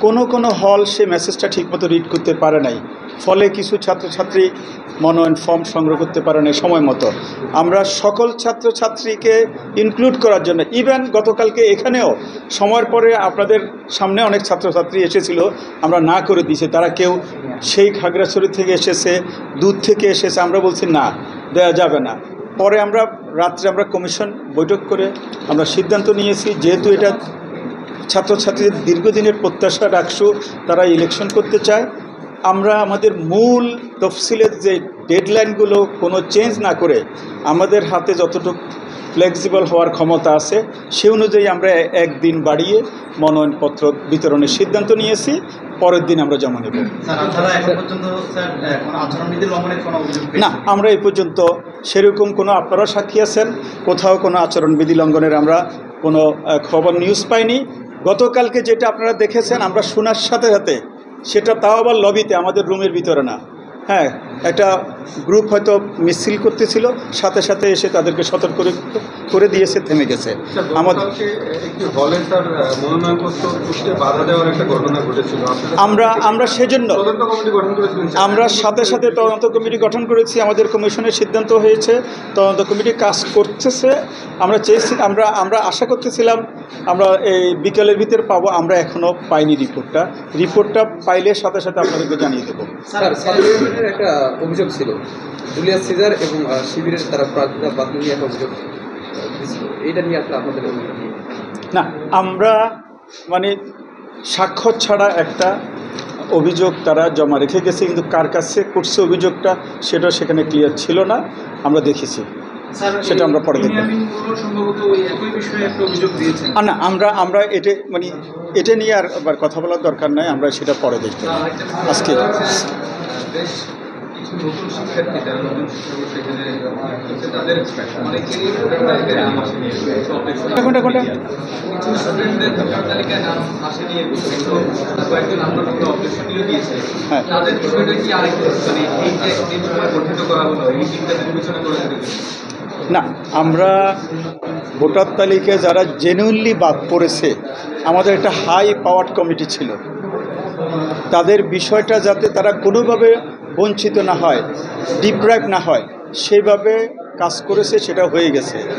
কোনো হল সে মেসেজটা ঠিকমতো রিড করতে পারে নাই, ফলে কিছু ছাত্রছাত্রী মনোনয়ন ফর্ম সংগ্রহ করতে পারে নাই সময় মতো। আমরা সকল ছাত্রছাত্রীকে ইনক্লুড করার জন্য, ইভেন গতকালকে এখানেও সময়ের পরে আপনাদের সামনে অনেক ছাত্রছাত্রী এসেছিল, আমরা না করে দিয়েছি। তারা কেউ সেই খাগড়াছড়ি থেকে এসেছে, দূর থেকে এসেছে, আমরা বলছি না, দেওয়া যাবে না। পরে আমরা রাত্রে কমিশন বৈঠক করে আমরা সিদ্ধান্ত নিয়েছি, যেহেতু এটা ছাত্রছাত্রীদের দীর্ঘদিনের প্রত্যাশা, ডাকসু তারা ইলেকশন করতে চায়, আমরা আমাদের মূল তফসিলের যে ডেডলাইনগুলো কোনো চেঞ্জ না করে আমাদের হাতে যতটুকু ফ্লেক্সিবল হওয়ার ক্ষমতা আছে সে অনুযায়ী আমরা একদিন বাড়িয়ে মনোনয়নপত্র বিতরণের সিদ্ধান্ত নিয়েছি। পরের দিন আমরা জমা নেব। না, আমরা এই পর্যন্ত সেরকম কোনো, আপনারা সাক্ষী আছেন, কোথাও কোনো আচরণবিধি লঙ্ঘনের আমরা কোনো খবর নিউজ পাইনি। গতকালকে যেটা আপনারা দেখেছেন আমরা শোনার সাথে সাথে, সেটা তাও আবার লবিতে, আমাদের রুমের ভিতরে না, হ্যাঁ, একটা গ্রুপ হয়তো মিছিল করতেছিল, সাথে সাথে এসে তাদেরকে সতর্ক করে দিয়েছে, থেমে গেছে। আমাদের আমরা সেজন্য আমরা সাথে সাথে তদন্ত কমিটি গঠন করেছি। আমাদের কমিশনের সিদ্ধান্ত হয়েছে, তদন্ত কমিটি কাজ করতেছে। আমরা চেয়েছি, আমরা আশা করতেছিলাম আমরা এই বিকেলের ভিতরে পাবো, আমরা এখনও পাইনি রিপোর্টটা পাইলে সাথে সাথে আপনাদেরকে জানিয়ে দেবো। একটা অভিযোগ ছিল জুলিয়াস সিজার এবং শিবিরের তারা প্রার্থীরা বাতিল নিয়ে একটা অভিযোগ, এইটা নিয়ে আসলে আপনাদের না, আমরা স্বাক্ষর ছাড়া একটা অভিযোগ তারা জমা রেখে গেছে, কিন্তু কার কাছে করছে অভিযোগটা সেটা সেখানে ক্লিয়ার ছিল না, আমরা দেখেছি, সেটা আমরা পরে দেখব। না, আমরা এটা নিয়ে আর কথা বলার দরকার নাই, আমরা সেটা পরে দেখব। আজকে না, আমরা ভোটার তালিকায় যারা জেনুইনলি বাদ পড়েছে, আমাদের একটা হাই পাওয়ার কমিটি ছিল, তাদের বিষয়টা যাতে তারা কোনোভাবে বঞ্চিত না হয়, ডিপ্রাইভ না হয়, সেইভাবে কাজ করেছে, সেটা হয়ে গেছে।